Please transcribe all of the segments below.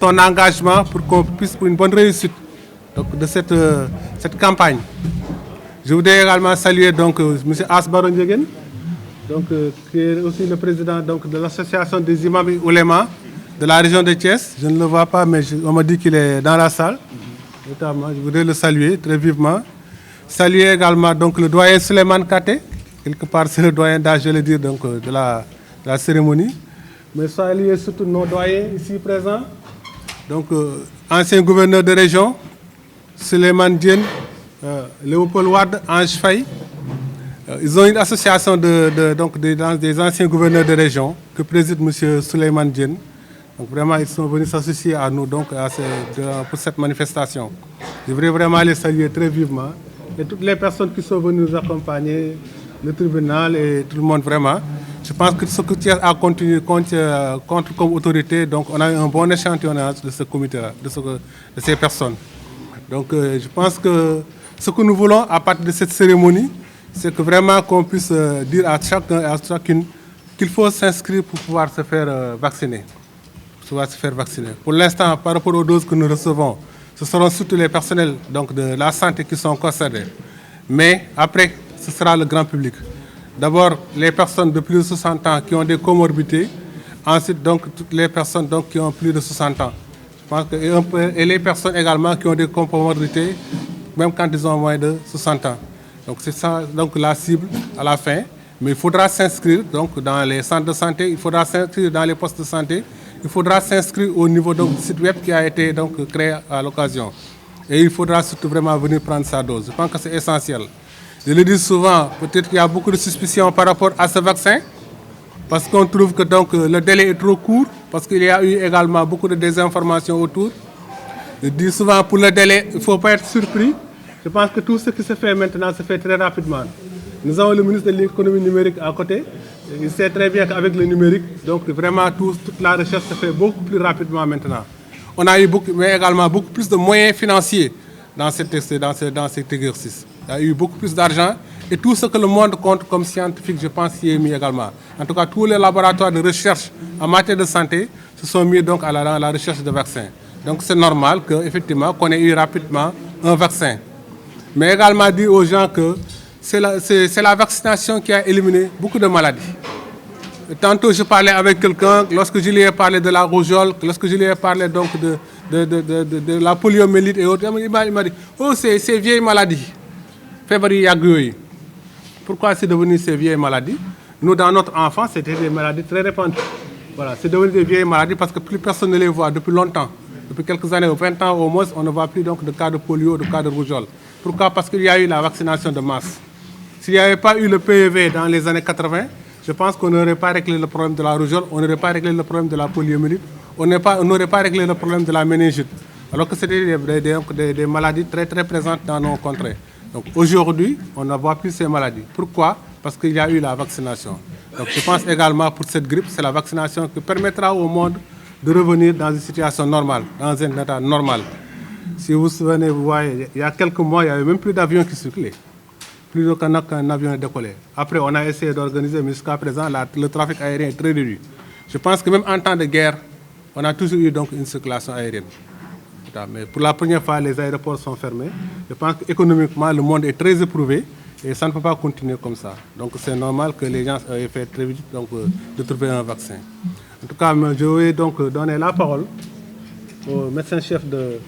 son engagement pour qu'on puisse pour une bonne réussite donc, de cette campagne. Je voudrais également saluer donc M. Asbaron Djegen, qui est aussi le président donc, de l'association des imams et oulémas de la région de Thiès. Je ne le vois pas, mais on m'a dit qu'il est dans la salle. Notamment, je voudrais le saluer très vivement. Saluer également donc, le doyen Suleiman Kate, quelque part c'est le doyen d'âge, je vais le dire, donc, de la cérémonie. Mais saluer surtout nos doyens ici présents, donc ancien gouverneur de région, Suleiman Dien, Léopold Wade, Ange Faye. Ils ont une association des anciens gouverneurs de région que préside M. Suleiman Dien. Donc vraiment, ils sont venus s'associer à nous donc, pour cette manifestation. Je voudrais vraiment les saluer très vivement. Et toutes les personnes qui sont venues nous accompagner, le tribunal et tout le monde vraiment. Je pense que ce que Thiès a continué contre comme autorité, donc on a eu un bon échantillonnage de ce comité-là, de ces personnes. Donc je pense que ce que nous voulons à partir de cette cérémonie, c'est que vraiment qu'on puisse dire à chacun et à chacune qu'il faut s'inscrire pour pouvoir se faire vacciner. Pour l'instant, par rapport aux doses que nous recevons, ce seront surtout les personnels donc, de la santé qui sont concernés. Mais après, ce sera le grand public. D'abord, les personnes de plus de 60 ans qui ont des comorbidités. Ensuite, donc, toutes les personnes donc, qui ont plus de 60 ans. Je pense que, et les personnes également qui ont des comorbidités, même quand ils ont moins de 60 ans. Donc, c'est ça donc, la cible à la fin. Mais il faudra s'inscrire donc, dans les centres de santé, il faudra s'inscrire dans les postes de santé. Il faudra s'inscrire au niveau du site web qui a été donc, créé à l'occasion. Et il faudra surtout vraiment venir prendre sa dose. Je pense que c'est essentiel. Je le dis souvent, peut-être qu'il y a beaucoup de suspicions par rapport à ce vaccin, parce qu'on trouve que donc, le délai est trop court, parce qu'il y a eu également beaucoup de désinformations autour. Je dis souvent, pour le délai, il ne faut pas être surpris. Je pense que tout ce qui se fait maintenant se fait très rapidement. Nous avons le ministre de l'économie numérique à côté. Il sait très bien qu'avec le numérique, donc vraiment toute la recherche se fait beaucoup plus rapidement maintenant. On a eu mais également beaucoup plus de moyens financiers dans cet exercice. Il y a eu beaucoup plus d'argent et tout ce que le monde compte comme scientifique, je pense, y est mis également. En tout cas, tous les laboratoires de recherche en matière de santé se sont mis donc à la recherche de vaccins. Donc c'est normal qu'effectivement, qu'on ait eu rapidement un vaccin. Mais également dire aux gens que c'est la vaccination qui a éliminé beaucoup de maladies. Tantôt, je parlais avec quelqu'un, lorsque je lui ai parlé de la rougeole, lorsque je lui ai parlé donc de la poliomyélite et autres, il m'a dit, oh, c'est ces vieilles maladies. Février, pourquoi c'est devenu ces vieilles maladies? Nous, dans notre enfance, c'était des maladies très répandues. Voilà, c'est devenu des vieilles maladies parce que plus personne ne les voit depuis longtemps. Depuis quelques années, 20 ans au moins, on ne voit plus donc de cas de polio, de cas de rougeole. Pourquoi? Parce qu'il y a eu la vaccination de masse. S'il n'y avait pas eu le PEV dans les années 80, je pense qu'on n'aurait pas réglé le problème de la rougeole, on n'aurait pas réglé le problème de la poliomyélite, on n'aurait pas réglé le problème de la méningite. Alors que c'était des maladies très très présentes dans nos contrées. Donc aujourd'hui, on ne voit plus ces maladies. Pourquoi? Parce qu'il y a eu la vaccination. Donc je pense également pour cette grippe, c'est la vaccination qui permettra au monde de revenir dans une situation normale, dans un état normal. Si vous vous souvenez, vous voyez, il y a quelques mois, il n'y avait même plus d'avions qui circulaient. Plus aucun avion est décollé. Après, on a essayé d'organiser, mais jusqu'à présent, le trafic aérien est très réduit. Je pense que même en temps de guerre, on a toujours eu donc une circulation aérienne. Mais pour la première fois, les aéroports sont fermés. Je pense qu'économiquement, le monde est très éprouvé et ça ne peut pas continuer comme ça. Donc c'est normal que les gens aient fait très vite donc, de trouver un vaccin. En tout cas, je vais donc donner la parole au médecin-chef de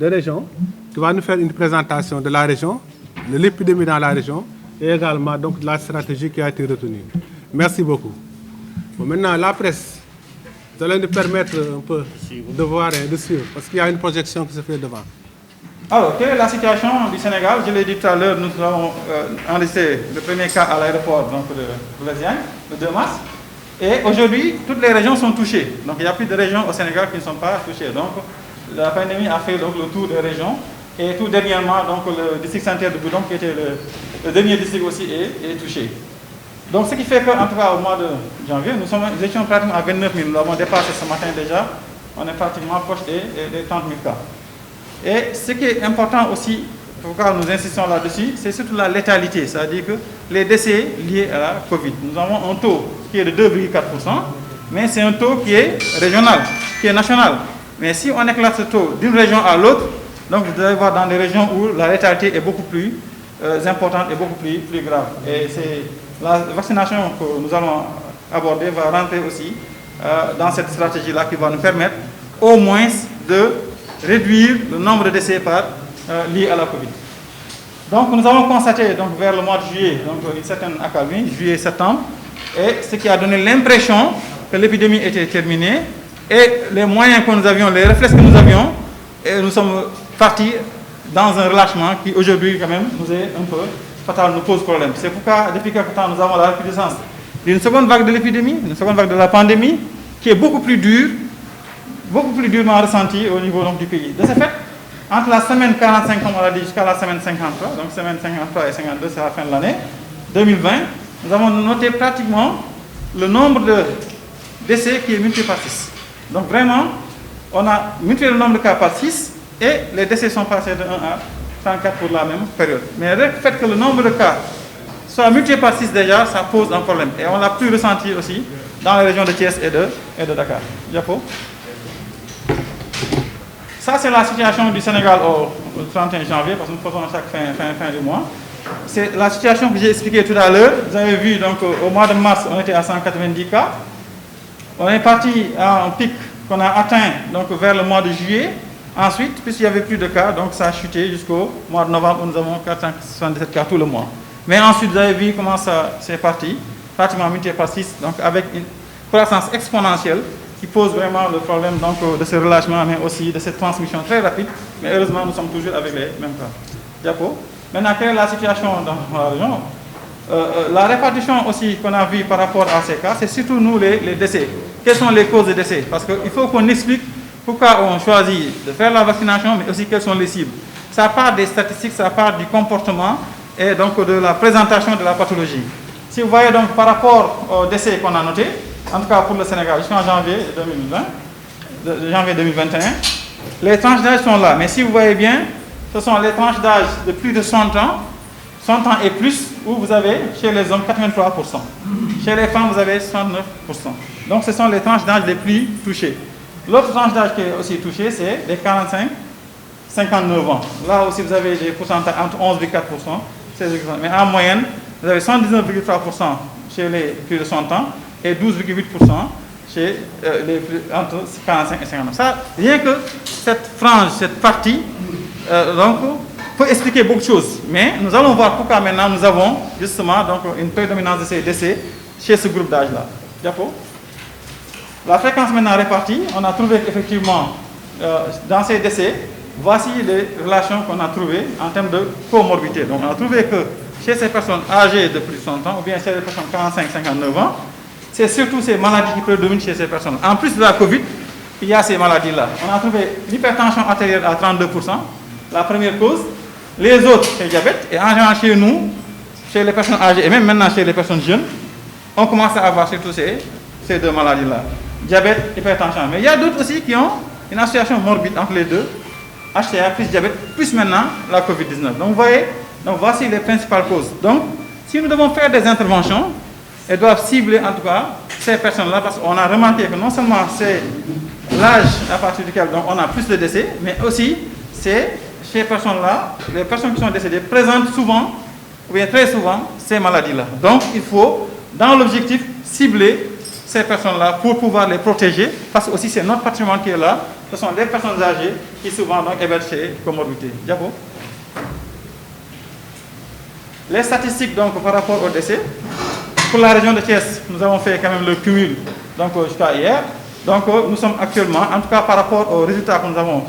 région qui va nous faire une présentation de la région, de l'épidémie dans la région et également donc, de la stratégie qui a été retenue. Merci beaucoup. Bon, maintenant, la presse. Vous allez nous permettre un peu de voir et de suivre, parce qu'il y a une projection qui se fait devant. Alors, quelle est la situation du Sénégal? Je l'ai dit tout à l'heure, nous avons enregistré le premier cas à l'aéroport de Blaisienne, le 2 mars. Et aujourd'hui, toutes les régions sont touchées. Donc, il n'y a plus de régions au Sénégal qui ne sont pas touchées. Donc, la pandémie a fait donc, le tour des régions. Et tout dernièrement, donc, le district sanitaire de Boudon, qui était le dernier district aussi, est touché. Donc, ce qui fait qu'en tout cas, au mois de janvier, nous étions pratiquement à 29 000. Nous l'avons dépassé ce matin déjà. On est pratiquement proche des 30 000 cas. Et ce qui est important aussi, pourquoi nous insistons là-dessus, c'est surtout la létalité. C'est-à-dire que les décès liés à la Covid. Nous avons un taux qui est de 2,4%, mais c'est un taux qui est régional, qui est national. Mais si on éclate ce taux d'une région à l'autre, donc vous allez voir dans des régions où la létalité est beaucoup plus importante et beaucoup plus grave. Et c'est la vaccination que nous allons aborder va rentrer aussi dans cette stratégie-là qui va nous permettre au moins de réduire le nombre de décès liés à la Covid. Donc nous avons constaté donc, vers le mois de juillet donc, une certaine accalmie, juillet-septembre, et ce qui a donné l'impression que l'épidémie était terminée et les moyens que nous avions, les réflexes que nous avions, et nous sommes partis dans un relâchement qui aujourd'hui quand même nous est un peu fatal, nous pose problème. C'est pourquoi depuis quelque temps nous avons la recrudescence d'une seconde vague de l'épidémie, une seconde vague de la pandémie qui est beaucoup plus durement ressentie au niveau donc, du pays. De ce fait, entre la semaine 45, comme on l'a dit, jusqu'à la semaine 53, donc semaine 53 et 52, c'est la fin de l'année 2020, nous avons noté pratiquement le nombre de décès qui est multiplié par 6. Donc vraiment, on a multiplié le nombre de cas par 6 et les décès sont passés de 1 à 34 pour la même période. Mais le fait que le nombre de cas soit multiplié par 6 déjà, ça pose un problème. Et on l'a pu ressentir aussi dans les régions de Thiès et de Dakar. Diapo. Ça, c'est la situation du Sénégal au 31 janvier, parce que nous faisons chaque fin du mois. C'est la situation que j'ai expliquée tout à l'heure. Vous avez vu, donc, au mois de mars, on était à 190 cas. On est parti à un pic qu'on a atteint donc, vers le mois de juillet. Ensuite, puisqu'il n'y avait plus de cas, donc ça a chuté jusqu'au mois de novembre où nous avons 477 cas tout le mois. Mais ensuite, vous avez vu comment ça s'est parti, pratiquement multiplié par 6, donc avec une croissance exponentielle qui pose vraiment le problème donc, de ce relâchement, mais aussi de cette transmission très rapide. Mais heureusement, nous sommes toujours avec les mêmes cas. Diapo. Maintenant, quelle est la situation dans la région? La répartition aussi qu'on a vue par rapport à ces cas, c'est surtout nous les décès. Quelles sont les causes de décès? Parce qu'il faut qu'on explique pourquoi on choisit de faire la vaccination, mais aussi quelles sont les cibles. Ça part des statistiques, ça part du comportement et donc de la présentation de la pathologie. Si vous voyez donc par rapport aux décès qu'on a notés, en tout cas pour le Sénégal jusqu'en janvier 2021, les tranches d'âge sont là. Mais si vous voyez bien, ce sont les tranches d'âge de plus de 100 ans et plus, où vous avez chez les hommes 83%. Chez les femmes, vous avez 69%. Donc ce sont les tranches d'âge les plus touchées. L'autre tranche d'âge qui est aussi touchée, c'est les 45-59 ans. Là aussi, vous avez des pourcentages entre 11,4%, 16,4%. Mais en moyenne, vous avez 119,3% chez les plus de 100 ans et 12,8% chez les plus entre 45 et 50 ans. Ça, rien que cette frange, cette partie, donc, peut expliquer beaucoup de choses. Mais nous allons voir pourquoi maintenant nous avons justement donc, une prédominance de ces décès chez ce groupe d'âge-là. Diapo. La fréquence maintenant répartie, on a trouvé qu'effectivement, dans ces décès, voici les relations qu'on a trouvées en termes de comorbidité. Donc, on a trouvé que chez ces personnes âgées de plus de 100 ans, ou bien chez les personnes 45-59 ans, c'est surtout ces maladies qui prédominent chez ces personnes. En plus de la Covid, il y a ces maladies-là. On a trouvé l'hypertension artérielle à 32%, la première cause. Les autres, c'est le diabète. Et en général, chez nous, chez les personnes âgées, et même maintenant chez les personnes jeunes, on commence à avoir surtout ces deux maladies-là. Diabète, hypertension. Mais il y a d'autres aussi qui ont une association morbide entre les deux. HTA plus diabète, plus maintenant la COVID-19. Donc vous voyez, donc voici les principales causes. Donc, si nous devons faire des interventions, elles doivent cibler en tout cas ces personnes-là, parce qu'on a remarqué que non seulement c'est l'âge à partir duquel donc, on a plus de décès, mais aussi c'est ces personnes-là, les personnes qui sont décédées présentent souvent, ou bien très souvent, ces maladies-là. Donc il faut, dans l'objectif, cibler ces personnes-là pour pouvoir les protéger, parce que aussi c'est notre patrimoine qui est là. Ce sont des personnes âgées qui souvent donc hébergent ces comorbidités. Diapo. Les statistiques donc par rapport au décès. Pour la région de Thiès, nous avons fait quand même le cumul donc jusqu'à hier. Donc nous sommes actuellement, en tout cas par rapport aux résultats que nous avons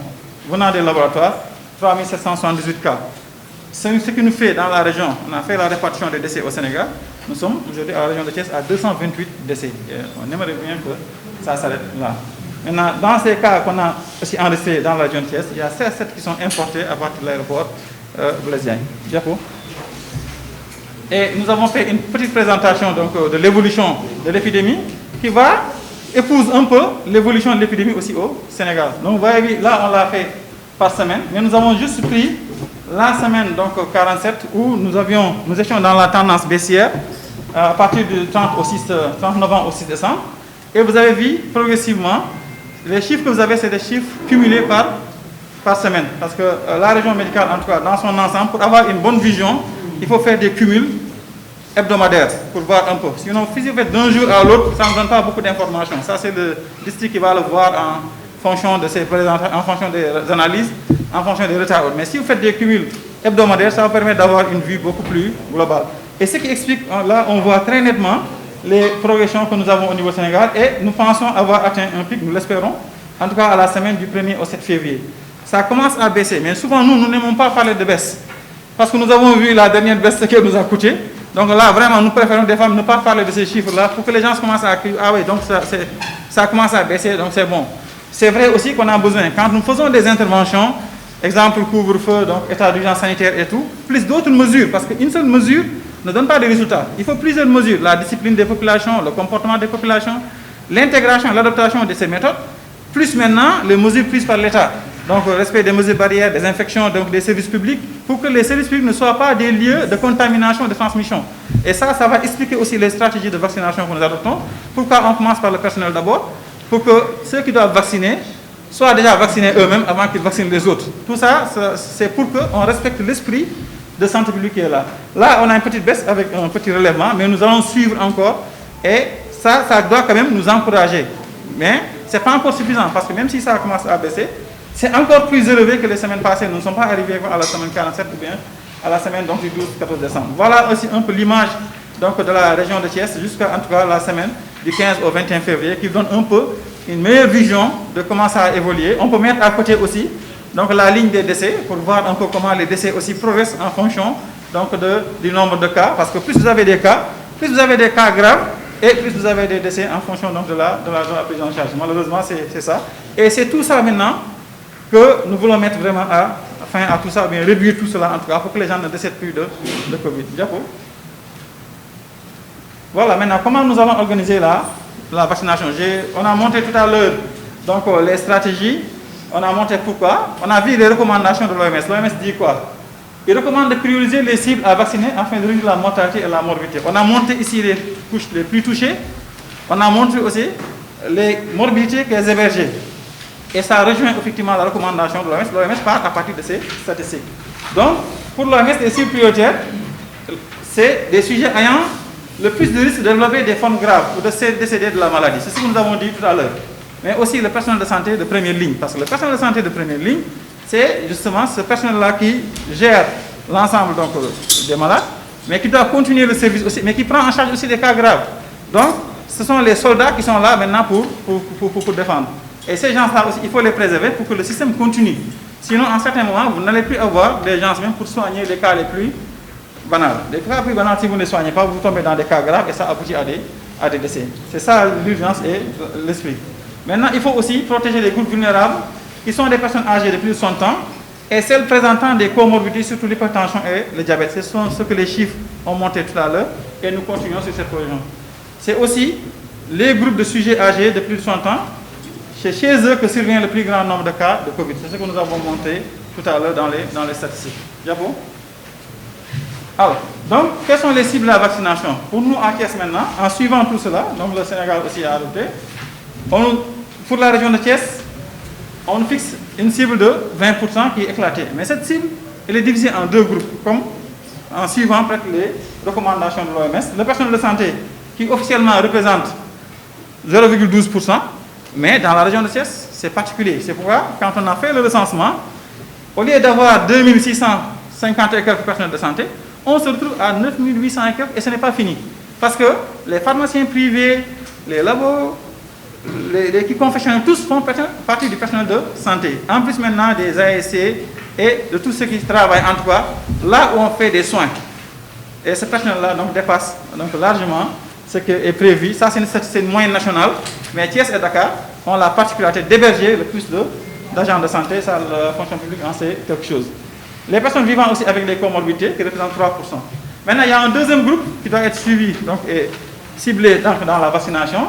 venant des laboratoires, 3778 cas. Ce qui nous fait dans la région, on a fait la répartition des décès au Sénégal. Nous sommes aujourd'hui à la région de Thiès à 228 décès. Et on aimerait bien que ça s'arrête là. Maintenant, dans ces cas qu'on a aussi enregistrés dans la région de Thiès, il y a 7 qui sont importés à partir de l'aéroport Blaise Diagne. Diapo. Et nous avons fait une petite présentation donc, de l'évolution de l'épidémie qui épouse un peu l'évolution de l'épidémie aussi au Sénégal. Donc vous voyez, là on l'a fait par semaine, mais nous avons juste pris la semaine donc 47 où nous étions dans la tendance baissière à partir du 30 novembre au 6 décembre. Et vous avez vu progressivement les chiffres que vous avez, c'est des chiffres cumulés par semaine. Parce que la région médicale, en tout cas, dans son ensemble, pour avoir une bonne vision, il faut faire des cumuls hebdomadaires pour voir un peu. Sinon, si vous faites d'un jour à l'autre, ça ne donne pas beaucoup d'informations. Ça, c'est le district qui va le voir en fonction de ses présentations, en fonction des analyses, en fonction des retards. Mais si vous faites des cumuls hebdomadaires, ça va permettre d'avoir une vue beaucoup plus globale. Et ce qui explique, là, on voit très nettement les progressions que nous avons au niveau du Sénégal et nous pensons avoir atteint un pic, nous l'espérons, en tout cas à la semaine du 1er au 7 février. Ça commence à baisser, mais souvent nous n'aimons pas parler de baisse. Parce que nous avons vu la dernière baisse ce qu'elle nous a coûté. Donc là, vraiment, nous préférons des fois ne pas parler de ces chiffres-là pour que les gens commencent à crier, ah oui, donc ça commence à baisser, donc c'est bon. C'est vrai aussi qu'on a besoin, quand nous faisons des interventions, exemple couvre-feu, donc état d'urgence sanitaire et tout, plus d'autres mesures, parce qu'une seule mesure ne donne pas de résultats. Il faut plusieurs mesures, la discipline des populations, le comportement des populations, l'intégration, l'adaptation de ces méthodes, plus maintenant les mesures prises par l'État. Donc le respect des mesures barrières, des infections, donc des services publics, pour que les services publics ne soient pas des lieux de contamination, de transmission. Et ça va expliquer aussi les stratégies de vaccination que nous adoptons. Pourquoi on commence par le personnel d'abord? Pour que ceux qui doivent vacciner soient déjà vaccinés eux-mêmes avant qu'ils vaccinent les autres. Tout ça, c'est pour qu'on respecte l'esprit de santé publique qui est là. Là, on a une petite baisse avec un petit relèvement, mais nous allons suivre encore. Et ça doit quand même nous encourager. Mais ce n'est pas encore suffisant, parce que même si ça commence à baisser, c'est encore plus élevé que les semaines passées. Nous ne sommes pas arrivés à la semaine 47 ou bien à la semaine donc, du 12-14 décembre. Voilà aussi un peu l'image de la région de Thiès jusqu'à en tout cas la semaine du 15 au 21 février qui donne un peu une meilleure vision de comment ça a évolué. On peut mettre à côté aussi donc, la ligne des décès pour voir un peu comment les décès aussi progressent en fonction donc, du nombre de cas. Parce que plus vous avez des cas, plus vous avez des cas graves et plus vous avez des décès en fonction donc, de la prise en charge. Malheureusement, c'est ça. Et c'est tout ça maintenant que nous voulons mettre vraiment fin à tout ça, bien réduire tout cela en tout cas pour que les gens ne décèdent plus de Covid. Voilà, maintenant, comment nous allons organiser la vaccination? On a monté tout à l'heure donc les stratégies, on a monté pourquoi, on a vu les recommandations de l'OMS. L'OMS dit quoi? Il recommande de prioriser les cibles à vacciner afin de réduire la mortalité et la morbidité. On a monté ici les couches les plus touchées, on a montré aussi les morbidités qui les hébergées. Et ça rejoint effectivement la recommandation de l'OMS. L'OMS part à partir de ces statistiques. Donc, pour l'OMS, les cibles prioritaires, c'est des sujets ayant le plus de risque de développer des formes graves ou de décéder de la maladie. C'est ce que nous avons dit tout à l'heure. Mais aussi le personnel de santé de première ligne. Parce que le personnel de santé de première ligne, c'est justement ce personnel-là qui gère l'ensemble des malades, mais qui doit continuer le service aussi, mais qui prend en charge aussi des cas graves. Donc, ce sont les soldats qui sont là maintenant pour défendre. Et ces gens-là aussi, il faut les préserver pour que le système continue. Sinon, en certains moments, vous n'allez plus avoir des gens même pour soigner les cas les plus banals. Les cas plus banals, si vous ne les soignez pas, vous tombez dans des cas graves et ça aboutit à des décès. C'est ça l'urgence et l'esprit. Maintenant, il faut aussi protéger les groupes vulnérables, qui sont des personnes âgées de plus de 60 ans, et celles présentant des comorbidités, surtout l'hypertension et le diabète. Ce sont ce que les chiffres ont montré tout à l'heure, et nous continuons sur cette projection. C'est aussi les groupes de sujets âgés de plus de 60 ans, c'est chez eux que survient le plus grand nombre de cas de Covid. C'est ce que nous avons montré tout à l'heure dans les statistiques. Diapo. Alors, donc, quelles sont les cibles de la vaccination? Pour nous, en Thiès maintenant, en suivant tout cela, donc le Sénégal aussi a adopté, pour la région de Thiès, on fixe une cible de 20% qui est éclatée. Mais cette cible, elle est divisée en deux groupes, comme en suivant les recommandations de l'OMS. Le personnel de santé, qui officiellement représente 0,12%, mais dans la région de Thiès, c'est particulier. C'est pourquoi, quand on a fait le recensement, au lieu d'avoir 2650 et quelques personnels de santé, on se retrouve à 9800 et quelques, et ce n'est pas fini. Parce que les pharmaciens privés, les labos, les qui confectionnent, tous font partie du personnel de santé. En plus maintenant des ASC et de tous ceux qui travaillent en tout cas, là où on fait des soins. Et ce personnel-là dépasse largement ce qui est prévu. Ça, c'est une moyenne nationale. Mais Thiès et Dakar ont la particularité d'héberger le plus d'agents de santé. Ça, la fonction publique en sait quelque chose. Les personnes vivant aussi avec des comorbidités, qui représentent 3%. Maintenant, il y a un deuxième groupe qui doit être suivi et ciblé dans la vaccination.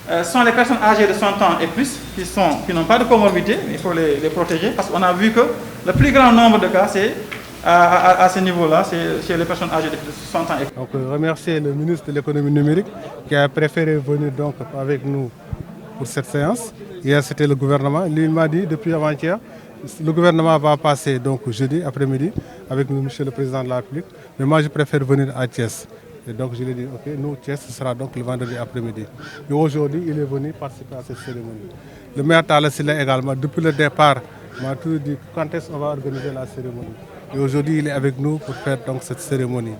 Ce sont les personnes âgées de 60 ans et plus qui n'ont pas de comorbidité. Il faut les protéger parce qu'on a vu que le plus grand nombre de cas, c'est à ce niveau-là, c'est chez les personnes âgées de 60 ans. Donc, remercier le ministre de l'économie numérique qui a préféré venir donc avec nous pour cette séance. Hier, c'était le gouvernement. Lui, il m'a dit depuis avant-hier, le gouvernement va passer donc jeudi après-midi avec nous, Monsieur le Président de la République. Mais moi, je préfère venir à Thiès. Et donc, je lui ai dit, OK, nous, Thiès, ce sera donc le vendredi après-midi. Et aujourd'hui, il est venu participer à cette cérémonie. Le maire Talla Sylla également, depuis le départ, m'a toujours dit quand est-ce qu'on va organiser la cérémonie. Et aujourd'hui, il est avec nous pour faire donc cette cérémonie.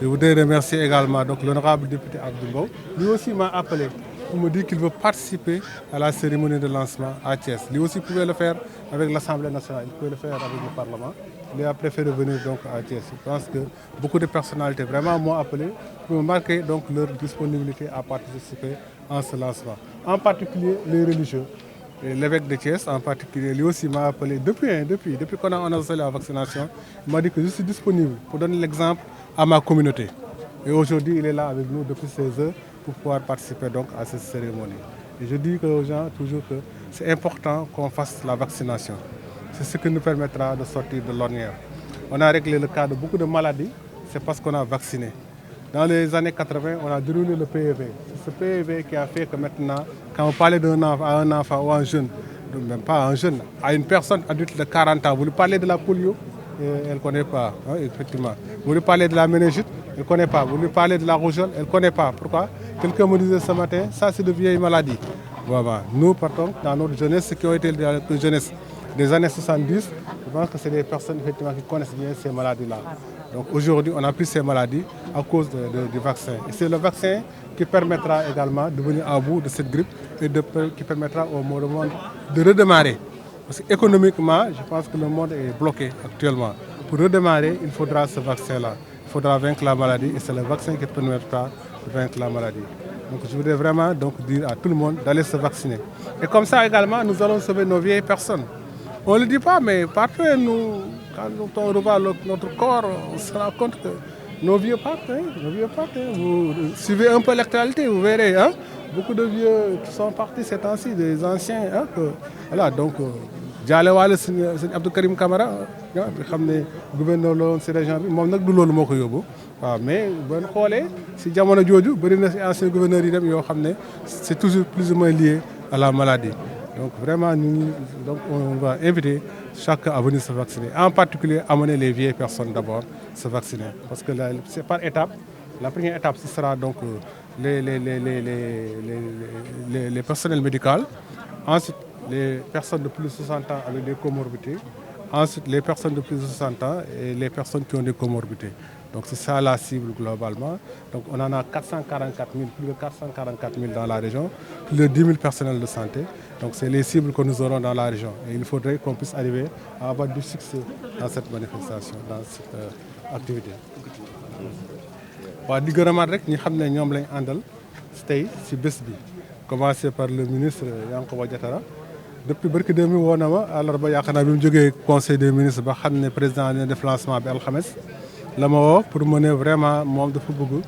Je voudrais remercier également donc l'honorable député Abdou Mbow. Lui aussi m'a appelé pour me dire qu'il veut participer à la cérémonie de lancement à Thiès. Lui aussi pouvait le faire avec l'Assemblée nationale, il pouvait le faire avec le Parlement. Il a préféré venir donc à Thiès. Je pense que beaucoup de personnalités vraiment m'ont appelé pour me marquer donc leur disponibilité à participer à ce lancement. En particulier les religieux. L'évêque de Thiès en particulier, lui aussi m'a appelé depuis qu'on a annoncé la vaccination. Il m'a dit que je suis disponible pour donner l'exemple à ma communauté. Et aujourd'hui, il est là avec nous depuis 16 heures pour pouvoir participer donc à cette cérémonie. Et je dis aux gens toujours que c'est important qu'on fasse la vaccination. C'est ce qui nous permettra de sortir de l'ornière. On a réglé le cas de beaucoup de maladies, c'est parce qu'on a vacciné. Dans les années 80, on a déroulé le PEV. C'est ce PEV qui a fait que maintenant, quand on parlait à un enfant ou à un jeune, même pas à un jeune, à une personne adulte de 40 ans, vous lui parlez de la polio, elle ne connaît pas, hein, effectivement. Vous lui parlez de la méningite, elle ne connaît pas. Vous lui parlez de la rougeole, elle ne connaît pas. Pourquoi? Quelqu'un me disait ce matin, ça c'est de vieilles maladies. Voilà. Nous, partons dans notre jeunesse, ceux qui ont été dans la jeunesse des années 70, je pense que c'est des personnes effectivement qui connaissent bien ces maladies-là. Donc aujourd'hui, on a pris ces maladies à cause du vaccin. Et c'est le vaccin qui permettra également de venir à bout de cette grippe et qui permettra au monde de redémarrer. Parce qu'économiquement, je pense que le monde est bloqué actuellement. Pour redémarrer, il faudra ce vaccin-là. Il faudra vaincre la maladie et c'est le vaccin qui permettra de vaincre la maladie. Donc je voudrais vraiment donc dire à tout le monde d'aller se vacciner. Et comme ça également, nous allons sauver nos vieilles personnes. On ne le dit pas, mais parfois, quand on revoit notre corps, on se rend compte que nos vieux partent. Vous suivez un peu l'actualité, vous verrez. Hein? Beaucoup de vieux qui sont partis ces temps-ci, des anciens. Hein, voilà, donc, Dialewale, c'est Abdou Karim Kamara, le gouverneur de cette région, moi, je ne sais pas. Mais, bon, si Diamona Djodjou, les anciens gouverneurs, c'est toujours plus ou moins lié à la maladie. Donc vraiment, on va inviter chacun à venir se vacciner. En particulier, amener les vieilles personnes d'abord se vacciner. Parce que c'est par étape. La première étape, ce sera donc les personnels médicaux. Ensuite, les personnes de plus de 60 ans avec des comorbidités. Ensuite, les personnes de plus de 60 ans et les personnes qui ont des comorbidités. Donc c'est ça la cible globalement. Donc on en a 444 000, plus de 444 000 dans la région, plus de 10 000 personnels de santé. Donc c'est les cibles que nous aurons dans la région. Et il faudrait qu'on puisse arriver à avoir du succès dans cette manifestation, dans cette activité. Di gërëmaat rek ñi xam ne ñoom lañ àndal tey si bés bi commencé par le ministre Yankhoba Diattara depuis barki 2000 woo na ma àllarba yaakaar naa bi mu jógee conseil des ministres ba xam ne président dina def lancement bi alxames la ma woo pour mener vraiment moom dafa bëgg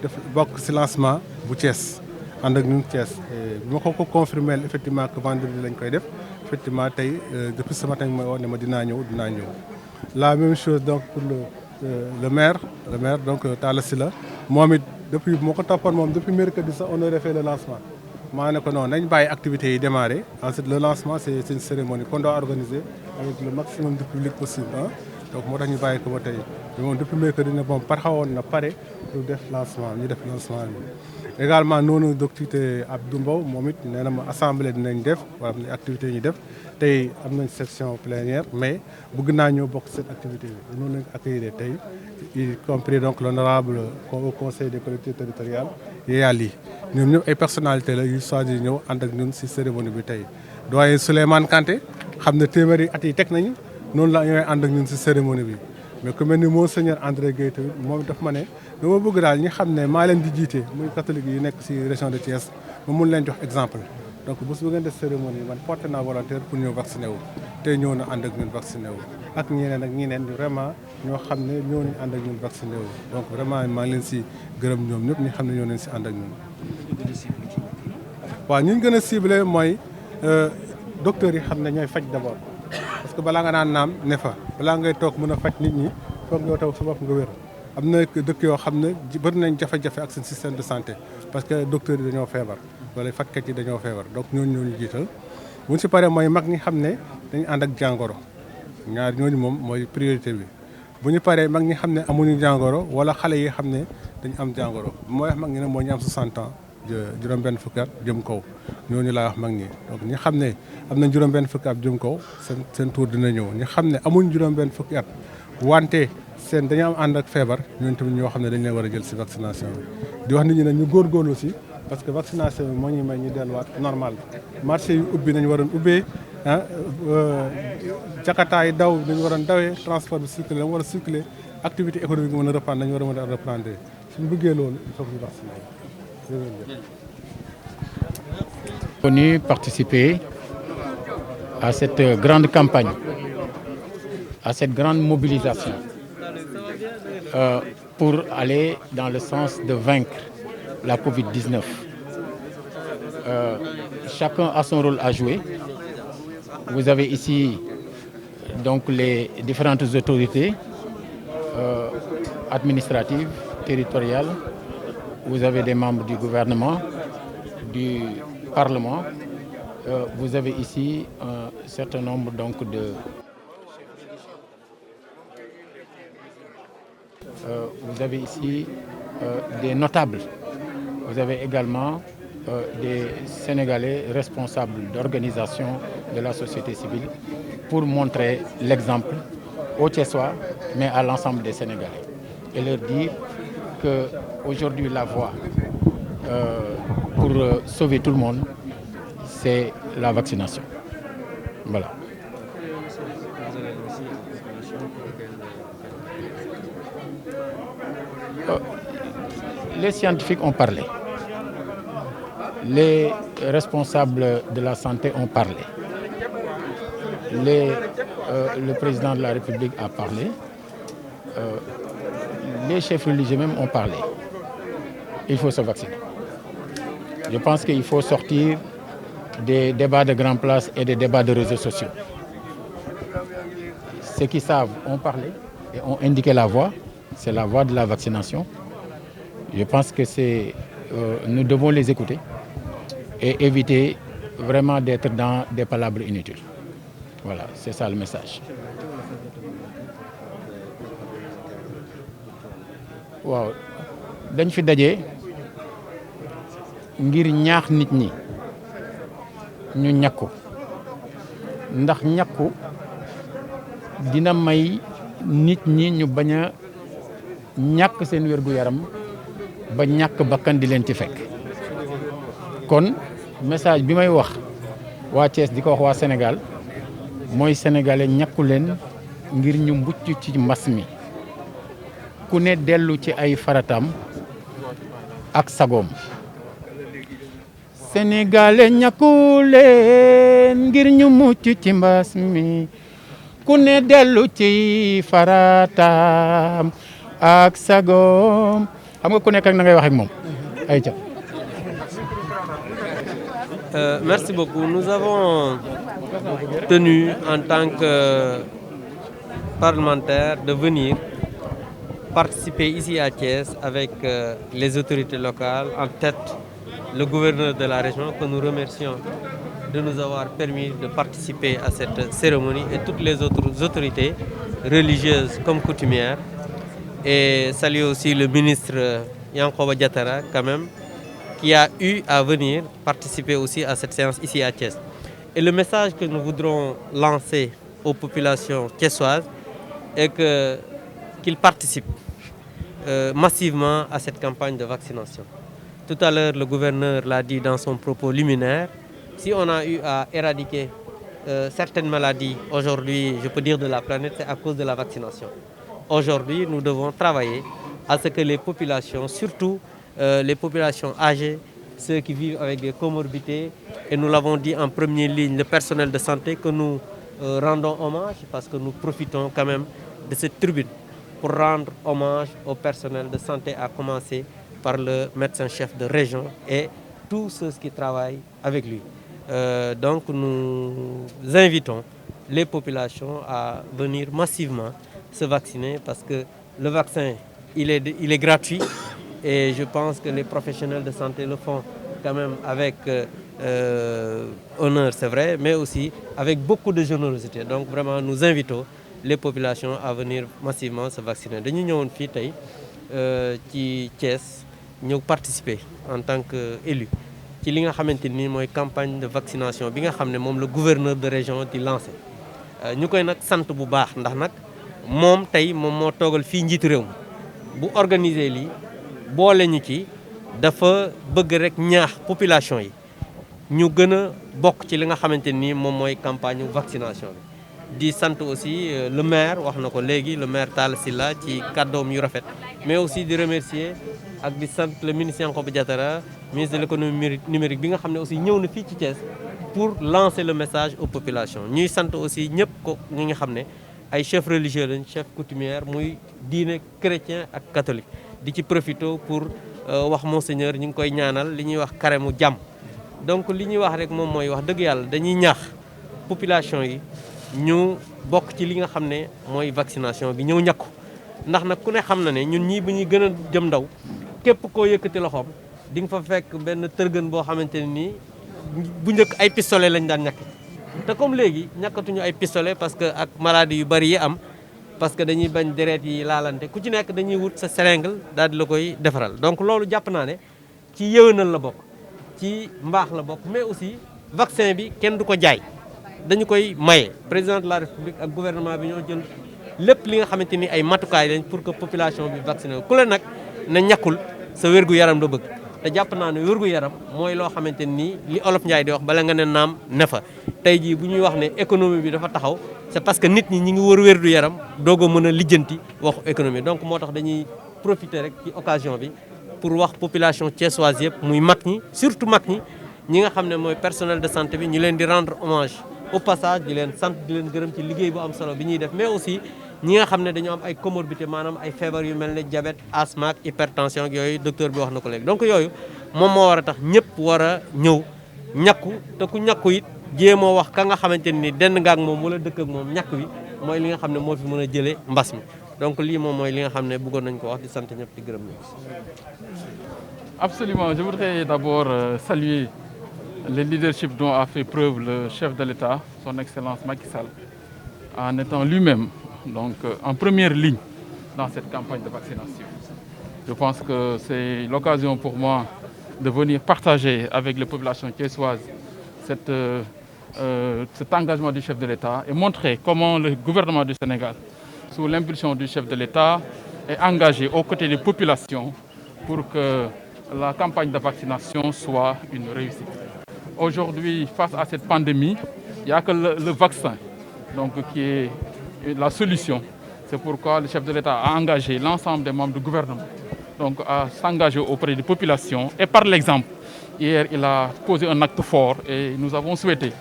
def bokk si lancement bu Thiès ànd ak ñun Thiès bi ma ko confirmé effectivement que vendredi lañ koy def effectivement tey depuis ce matin ma woo ne ma dinaa ñëw. La même chose donc pour le maire donc Talla Sylla moom it depuis moo ko toppoon moom depuis mercredi sax on aurait fait le lancement maa ne ko non nañ bàyyi activités yi démarrer ensuite le lancement c'est une cérémonie qu'on doit organiser avec le maximum de public possible hein. Donc moo tax ñu bàyyi ko ba tey moom depuis mercredi ne moom xawoon na pare pour def lancement ñu def lancement bi également noonu docteur Abdou Mbow moom it nee na ma assemblée dinañ def wala activités yi ñu def tey am nañ section plénière mais bëgg naa ñëw bokk cette activité bi noonu lañ ko accueillir tey y compris donc l'honorable au conseil des collectivités territoriales Yaya Ly ñoom ñëpp ay personnalité la yu choisir ñëw ànd ak ñun si cérémonie bi tey doyen Souleymane Kanté xam ne téeméeri at yi teg nañu noonu la ñooy ànd ak ñun si cérémonie bi mais ku mel ni monseigneur André Guèye tamit moom daf ma ne dama bëgg daal ñi xam ne maa leen di jiite muy catholique yi nekk si région de Thiès ma mun leen jox exemple donc bés bu ngeen def cérémonie man porté naa volontaire pour ñëw vacciné wu tey ñëw na ànd ak ñun vacciné wu ak ñeneen vraiment ñoo xam ne ñëw nañ ànd ak ñun vacciné wu donc vraiment maa ngi leen si gërëm ñoom ñëpp ñi xam ne ñoo leen si ànd ak ñun. waaw ñi ñu gën a ciblé mooy docteurs yi xam ne ñooy faj d'abord parce que balaa nga naan naam ne fa balaa ngay toog mën a faj nit ñi foog nga taw sa bopp nga wér. am na dëkk yoo xam ne bëri nañ jafe-jafe ak seen système de santé parce que docteurs yi dañoo feebar wala fajkat yi dañoo feebar donc ñooñu ñoo ñu jiital bu ñu si paree mooy mag ñi xam ne dañu ànd ak jàngoro ñaar ñooñu moom mooy priorité bi bu ñu paree mag ñi xam ne amuñu jàngoro wala xale yi xam ne dañu am jàngoro mooy wax mag ñi ne moo ñu am 60 ans juróom-benn fukki at jëm kaw ñooñu laa wax mag ñi donc ñi xam ne am nañ juróom-benn fukki at jëm kaw seen tour dina ñëw ñi xam ne amuñ juróom-benn fukki at wante seen dañu am ànd ak feebar ñooñu tamit ñoo xam ne dañ leen war a jël si vaccination bi di wax nit ñi ne ñu góorgóorlu si parce que vaccination bi moo ñuy may ñu delluwaat normal marché yu ubbi nañu waroon ubbee jakarta yi daw dañu waroon dawee transport bi circulé dama war a circulé activité économique mën a reprendre dañu war a mën a reprendre suñu bëggee loolu il faut que ñu vacciner. Venu participer à cette grande campagne, à cette grande mobilisation pour aller dans le sens de vaincre la Covid-19. Chacun a son rôle à jouer. Vous avez ici donc les différentes autorités administratives, territoriales. Vous avez des membres du gouvernement, du Parlement. Vous avez ici un certain nombre donc vous avez ici des notables. Vous avez également des Sénégalais responsables d'organisations de la société civile pour montrer l'exemple aux Thiessois, mais à l'ensemble des Sénégalais. Et leur dire qu'aujourd'hui, la voie pour sauver tout le monde, c'est la vaccination. Voilà. Les scientifiques ont parlé. Les responsables de la santé ont parlé. Le président de la République a parlé. Les chefs religieux même ont parlé. Il faut se vacciner. Je pense qu'il faut sortir des débats de grande place et des débats de réseaux sociaux. Ceux qui savent ont parlé et ont indiqué la voie. C'est la voie de la vaccination. Je pense que nous devons les écouter et éviter vraiment d'être dans des palabres inutiles. Voilà, c'est ça le message. Waaw dañ fi daje ngir ñaax nit ñi ñu ñakku ndax ñakku dina may nit ñi ñu bañ a ñàkk seen wér-gu-yaram ba ñàkk bakkan di leen ci fekk kon message bi may wax waa Thiès di ko wax waa Sénégal mooy sénégalais ñàkku leen ngir ñu mucc ci mbas mi ku ne dellu ci ay faratam ak sagoom sénégalais ñàkku leen ngir ñu mucc ci mbas mi ku ne dellu ci faratam ak sagoom xam nga ku nekk ak na ngay wax ak moom ay ca. Merci beaucoup. Nous avons tenu en tant que parlementaires de venir participer ici à Thiès avec les autorités locales, en tête le gouverneur de la région que nous remercions de nous avoir permis de participer à cette cérémonie et toutes les autres autorités religieuses comme coutumières. Et saluer aussi le ministre Yankhoba Diattara quand même, qui a eu à venir participer aussi à cette séance ici à Thiès. Et le message que nous voudrons lancer aux populations thiessoises est qu'ils participent massivement à cette campagne de vaccination. Tout à l'heure, le gouverneur l'a dit dans son propos liminaire, si on a eu à éradiquer certaines maladies aujourd'hui, je peux dire de la planète, c'est à cause de la vaccination. Aujourd'hui, nous devons travailler à ce que les populations, surtout les populations âgées, ceux qui vivent avec des comorbidités, et nous l'avons dit en première ligne, le personnel de santé, que nous rendons hommage, parce que nous profitons quand même de cette tribune pour rendre hommage au personnel de santé, à commencer par le médecin-chef de région et tous ceux qui travaillent avec lui. Donc nous invitons les populations à venir massivement se vacciner parce que le vaccin, il est gratuit et je pense que les professionnels de santé le font quand même avec honneur, c'est vrai, mais aussi avec beaucoup de générosité. Donc vraiment, nous invitons les populations à venir massivement se vacciner. Nous sommes venus ci Thiès ñëw participer en tant qu'élu ci li nga xamante ni mooy campagne de vaccination bi nga xam ne moom le gouverneur de région di lancé ñu koy nag sant bu baax ndax nag moom tey moom moo toogal fii njiitu réew mi bu organiser lii boole ñu ci dafa bëgg rek ñaax population yi ñu gën a bokk ci li nga xamante ni moom mooy campagne vaccination bi di sant aussi le maire wax na ko léegi le maire Talla Sylla ci kàddoom yu rafet mais aussi di remercier ak di sant le ministre Yankhoba Diattara ministre de l'économie numérique bi nga xam ne aussi ñëw na fii ci Thiès pour lancer le message aux populations ñuy sant aussi ñëpp ko ñi nga xam ne ay chefs religieux lañ chef coutumière muy diine chrétien ak catholique di ci profito pour wax monseigneur ñu ngi koy ñaanal li ñuy wax carême jàmm donc li ñuy wax rek moom mooy wax dëgg yàlla dañuy ñaax population yi ñu bokk ci li nga xam ne mooy vaccination bi ñëw ñàkku ndax nag ku ne xam na ne ñun ñii bu ñuy gën a jëm ndaw képp koo yëkkati loxoom di nga fa fekk benn tërgën boo xamante ne nii bu njëkk ay pistolet lañ daan ñàkk te comme léegi ñàkkatuñu ay pistolet parce que ak maladie yu bari yi am parce que dañuy bañ deret yi laalante ku ci nekk dañuy wut sa seringue daal di la koy defaral donc loolu jàpp naa ne ci yëwénal la bokk ci mbaax la bokk mais aussi vaccin bi kenn du ko jaay dañu koy maye président de la république ak gouvernement bi ñoo jël lépp li nga xamante ni ay matukaay lañ pour que population bi vacciné ku la nag na ñàkkul sa wér-gu-yaram la bëgg te jàpp naa ne wér-gu-yaram mooy loo xamante ni li olof Njaay di wax bala nga ne naam ne fa tey jii bu ñuy wax ne économie bi dafa taxaw c'est parce que nit ñi ñi ngi wër wér-gu-yaram doog a mën a lijjanti waxu économie donc moo tax dañuy profiter rek ci occasion bi pour wax population thiessoise yëpp muy mag ñi surtout mag ñi nga xam ne mooy personnel de santé bi ñu leen di rendre hommage au passage di leen sant di leen gërëm ci liggéey bu am solo bi ñuy def mais aussi ñi nga xam ne dañoo am ay comorbidité maanaam ay feebar yu mel ne diabète asthme ak hypertension ak yooyu docteur bi wax na ko léegi donc yooyu moom moo war a tax ñëpp war a ñëw ñàkku te ku ñàkku it jéemoo wax ka nga xamante ni dend nga ak moom wala dëkk ak moom ñàkk wi mooy li nga xam ne moo fi mën a jëlee mbas mi donc lii moom mooy li nga xam ne bëggoon nañ ko wax di sant ñëpp di gërëm ñëpp. Absolument, je voudrais d'abord saluer le leadership dont a fait preuve le chef de l'État, son Excellence Macky Sall, en étant lui-même donc en première ligne dans cette campagne de vaccination. Je pense que c'est l'occasion pour moi de venir partager avec les populations thiessoises cet engagement du chef de l'État et montrer comment le gouvernement du Sénégal, sous l'impulsion du chef de l'État, est engagé aux côtés des populations pour que la campagne de vaccination soit une réussite. Aujourd'hui, face à cette pandémie, il n'y a que le vaccin donc, qui est la solution. C'est pourquoi le chef de l'État a engagé l'ensemble des membres du gouvernement donc, à s'engager auprès des populations. Et par l'exemple, hier, il a posé un acte fort et nous avons souhaité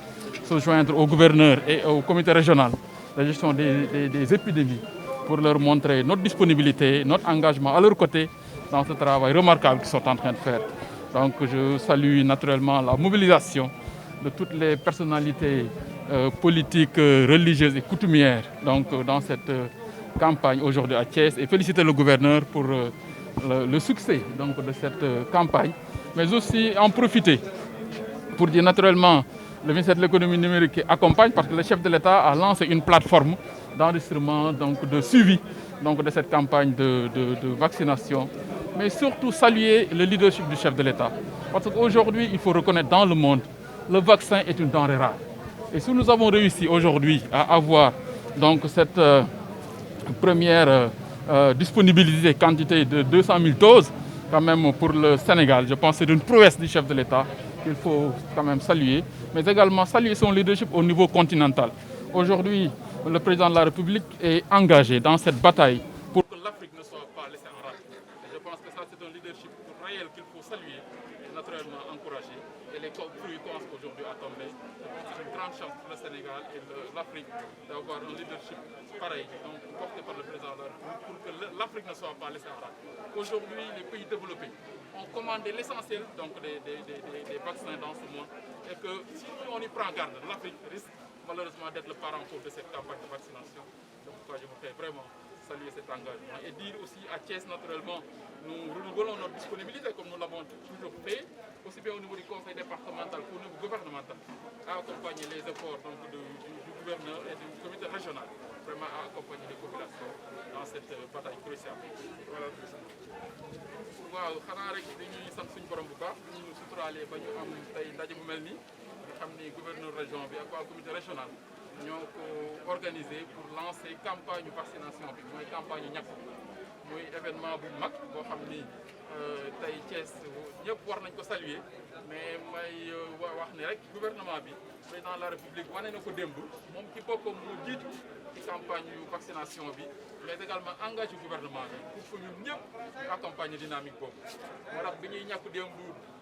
se joindre au gouverneur et au comité régional de gestion des épidémies pour leur montrer notre disponibilité, notre engagement à leur côté dans ce travail remarquable qu'ils sont en train de faire. Donc je salue naturellement la mobilisation de toutes les personnalités politiques, religieuses et coutumières donc, dans cette campagne aujourd'hui à Thiès et féliciter le gouverneur pour le succès donc, de cette campagne, mais aussi en profiter pour dire naturellement le ministère de l'économie numérique qui accompagne parce que le chef de l'État a lancé une plateforme d'enregistrement, donc de suivi donc, de cette campagne de vaccination. Mais surtout saluer le leadership du chef de l'État. Parce qu'aujourd'hui, il faut reconnaître dans le monde, le vaccin est une denrée rare. Et si nous avons réussi aujourd'hui à avoir donc, cette première disponibilité, quantité de 200 000 doses, quand même pour le Sénégal, je pense que c'est une prouesse du chef de l'État qu'il faut quand même saluer, mais également saluer son leadership au niveau continental. Aujourd'hui, le président de la République est engagé dans cette bataille pour que l'Afrique ne soit pas laissée en rade. Et je pense que ça, c'est un leadership réel qu'il faut saluer et naturellement encourager. Et les fruits commencent aujourd'hui à tomber. C'est une grande chance pour le Sénégal et l'Afrique d'avoir un leadership pareil, donc porté par le président de la République, pour que l'Afrique ne soit pas laissée en rade. Aujourd'hui, les pays développés ont commandé l'essentiel des vaccins dans ce monde et que si on y prend garde, l'Afrique risque malheureusement d'être le parent pauvre de cette campagne de vaccination. C'est pourquoi je voudrais vraiment saluer cet engagement et dire aussi à Thiès, naturellement, nous renouvelons notre disponibilité comme nous l'avons toujours fait, aussi bien au niveau du conseil départemental qu'au niveau gouvernemental, à accompagner les efforts donc, du gouverneur et du comité régional, vraiment à accompagner les populations dans cette bataille cruciale. Voilà tout ça. waaw xanaa rek dañuy sant suñu borom bu baax ñu suturaalee ba ñu am tey ndaje bu mel nii nga xam ni gouverneur région bi ak waa comité régional ñoo ko organisé pour lancer campagne vaccination bi mooy campagne ñàkk muy événement bu mag boo xam ni tey Thiès ñëpp war nañ ko saluer mais may wax ni rek gouvernement bi président de la république wane na ko démb moom ci boppam moo jiitu ci campagne yu vaccination bi mais également engagé gouvernement bi pour que ñun ñëpp ñu accompagner dynamique boobu moo tax bi ñuy ñàkk démb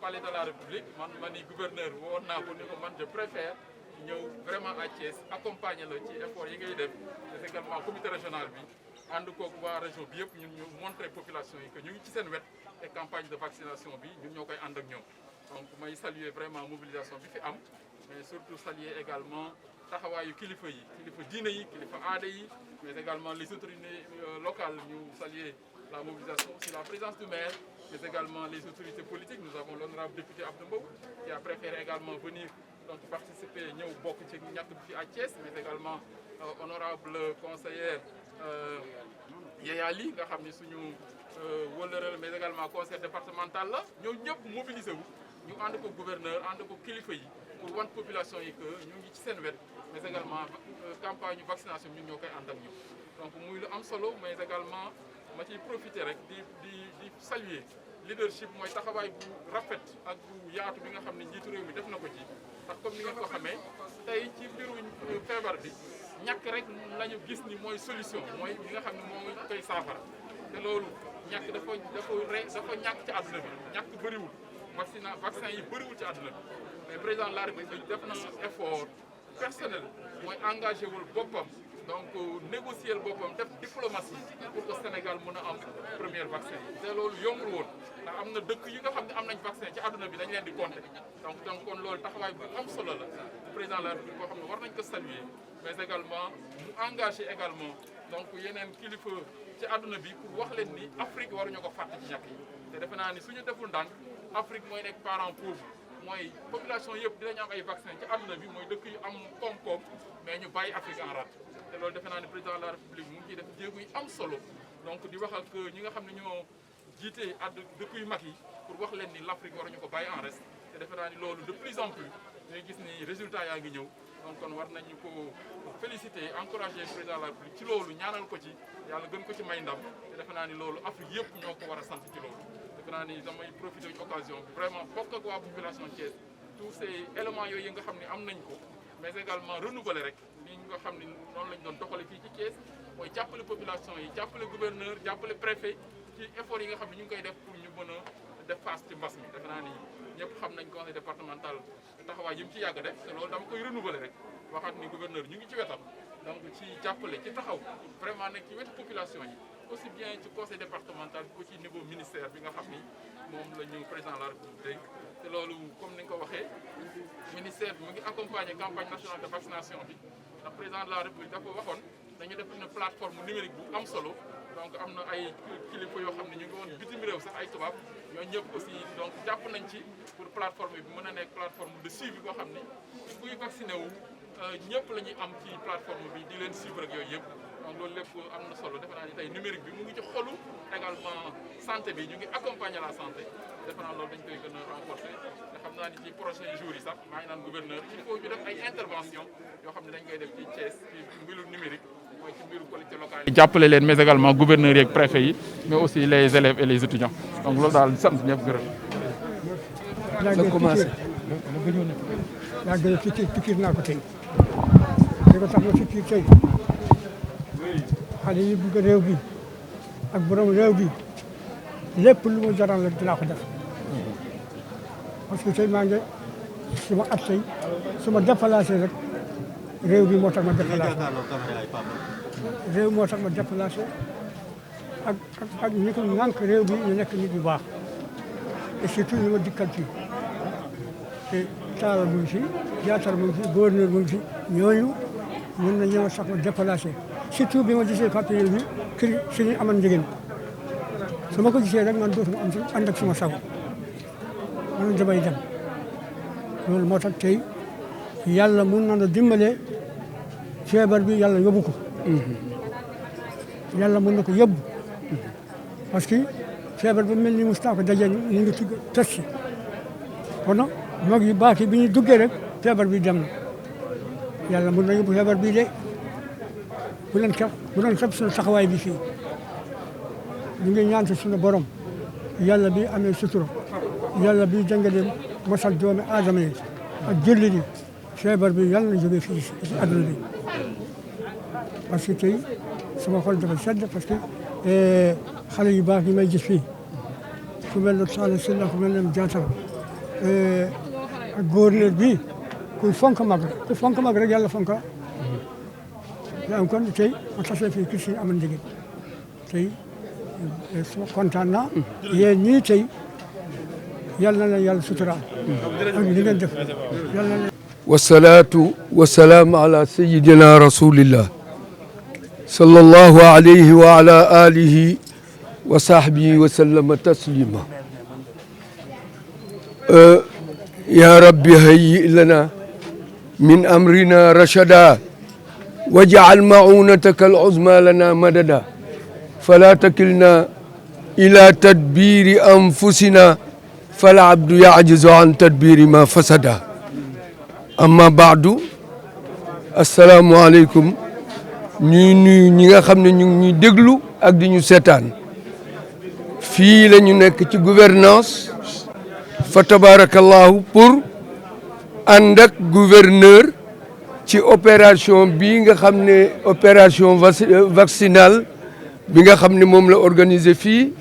palais de la république man ni gouverneur woon naa ko ni ko man je préfère ñëw vraiment à Thiès accompagner la ci effort yi ngay def mais également comité régional bi ànd koog waa région bi yëpp ñun ñu montrer population yi que ñu ngi ci seen wet et campagne de vaccination bi ñun ñoo koy ànd ak ñoom donc may saluer vraiment mobilisation bi fi am mais surtout saluer également taxawaayu kilifa yi kilifa diine yi kilifa aada yi mais également les autorités locales ñu saluer la mobilisation aussi la présence du maire mais également les autorités politiques nous avons l'honorable député Abdou Mbow qui a préféré également venir donc participer ñëw bokk ci ñàkk bi fi à Thiès mais également honorable conseillère Yaya Ly nga xam ni suñu wëllëral mais également conseil départemental la ñoo ñëpp mobilisé wu ñu ànd ko gouverneur ànd ko kilifa yi pour wan population yi que ñu ngi ci seen wet mais également campagne vaccination ñun ñoo koy ànd ak ñoom donc muy lu am solo mais également ma ciy profiter rek di saluer leadership mooy taxawaay bu rafet ak bu yaatu bi nga xam ne njiitu réew mi def na ko ci ndax comme ni ngeen ko xamee tey ci mbiru feebar bi ñàkk rek lañu gis ni mooy solution mooy li nga xam ne moo koy saafara te loolu ñàkk dafa ñàkk ci àdduna bi ñàkk bëriwul vaccin yi bëriwul ci àdduna bi mais président de la République def na effort personnel mooy engagé wul boppam donc négocier boppam def diplomatie pour que Sénégal mën a am premier vaccin yi te loolu yombul woon ndax am na dëkk yi nga xam ne am nañ vaccin ci àdduna bi dañ leen di compter donc kon loolu taxawaay bu am solo la président de la République boo xam ne war nañ ko saluer mais également mu engagé également donc yeneen kilifa ci àdduna bi pour wax leen ni Afrique waruñu ko fàtte ci ñàkk yi te defe naa ni suñu deful ndànk Afrique mooy nekk parent pauvre mooy population yëpp dinañu am ay vaccin ci àdduna bi mooy dëkk yu am koom-koom mais ñu bàyyi Afrique en rade te loolu defe naa ni président de la République mu ngi ciy def jéego yu am solo donc di wax ak ñi nga xam ne ñoo jiite dëkk yu mag yi pour wax leen ni l'Afrique waruñu ko bàyyi en reste te defe naa ni loolu de plus en plus ñuy gis ni résultat yaa ngi ñëw donc kon war nañu ko féliciter encourager président de la République ci loolu ñaanal ko ci yàlla gën ko ci may ndam te defe naa ni loolu Afrique yëpp ñoo ko war a sant ci loolu defe naa ni damay profiter ci occasion bi vraiment bokk ak waa population Thiès tous ces éléments yooyu nga xam ne am nañ ko mais également renouveler rek li nga xam ne noonu lañ doon doxale fii ci Thiès mooy jàppale population yi jàppale gouverneur jàppale préfet ci effort yi nga xam ne ñu ngi koy def pour ñu mën a def face ci mbas mi defe naa ni ñëpp xam nañ conseil départemental taxawaay yi mu ci yàgg def te loolu dama koy renouveler rek waxaat ni gouverneur ñu ngi ci wetam donc ci jàppale ci taxaw vraiment nekk ci wetu population yi aussi bien ci conseil départemental ko ci niveau ministère bi nga xam ni moom la ñu président de la République te loolu comme ni nga ko waxee ministère bi mu ngi accompagner campagne nationale de vaccination bi ndax président de la République dafa waxoon dañu def une plateforme numérique bu am solo donc am na ay kilifa yoo xam ne ñu ngi woon bitim réew sax ay tubaab ñooñu ñëpp aussi donc jàpp nañ ci pour plateforme bi mën a nekk plateforme de suivi boo xam ni kuy vacciné wu ñëpp la ñuy am ci plateforme bi di leen suivre ak yooyu yëpp donc loolu lépp am na solo defe naa ni tey numérique bi mu ngi ci xolu également santé bi ñu ngi accompagner la santé defe naa loolu dañ koy gën a renforcer te xam naa ni ci prochains jours yi sax maa ngi naan gouverneur il faut ñu def ay intervention yoo xam ne dañ koy def ci Thiès ci mbiru numérique mooy ci mbiru collectivité locale yi jàppale leen mais également gouverneurs yeeg préfet yi mais aussi les élèves et les étudiants donc loolu daal sant ñëpp gërëm. yaa commencé yaa gën a fikir naa ko tey li ko tax ma fikir tey xale yi bëgg réew bi ak borom réew bi lépp lu mu jaral la dinaa ko def parce que tey maa ngi suma at tey suma déplacé rek réew bi moo tax ma déplacé réew moo tax ma déplacé ak ñi ko nànk réew bi ñu nekk nit yu baax et surtout ñu ma dikkal fii te Talla mu ngi fi Diatar mu ngi fi gouverneur mu ngi fi ñooñu mën na ñëw sax ma déplacé surtout bi ma gisee papier bi kër suñu aman njëgeen su ma ko gisee rek man dootuma am ànd ak suma sago man damay dem loolu moo tax tey yàlla mun na la dimbale feebar bi yàlla yóbbu ko yàlla mun na ko yóbbu parce que feebar bi mel ni Moustapha daje ñu ngi tugg tës si kon mag yu baax yi bi ñu duggee rek feebar bi dem na yàlla mun na yóbbu feebar bi de bu leen xeeb suñu taxawaay bi fii ñu ngi ñaan suñu borom yàlla bi amee sutura yàlla bi jàngale mosal doomi aadama yi ak jullit yi feebar bi yàlla na jógee fii si àdduna bi parce que tey sama xol dafa sedd parce que xale yu baax yi may gis fii ku mel ne Sall Sylla ku mel ne Diatta ak gouverneur bi kuy fonk mag rek yàlla fonk yaa ngi kon tey ma tasee fii kii si amal njëgeen tey sama kontaan naa yéen ñii tey yàlla na leen yàlla suturaal ak li ngeen def yàlla na wasalaatu wasalaam ala sayidina rasulillah sallallahu alayhi wa ala alihi wa sahbihi wa sallama taslima ya rabbi hayyi lana min amrina rashada waj'al ma'unataka al-uzma lana madada fala takilna ila tadbiri anfusina fal abdu ya'jizu an tadbiri ma fasada amma baadu assalaamu aleykum ñuy nuyu ñi nga xam ne ñu ngi ñuy déglu ak di ñu seetaan fii la ñu nekk ci gouvernance fa tabarakallahu pour ànd ak gouverneur ci opération bii nga xam ne opération vaccinale bi nga xam ne moom la organisé fii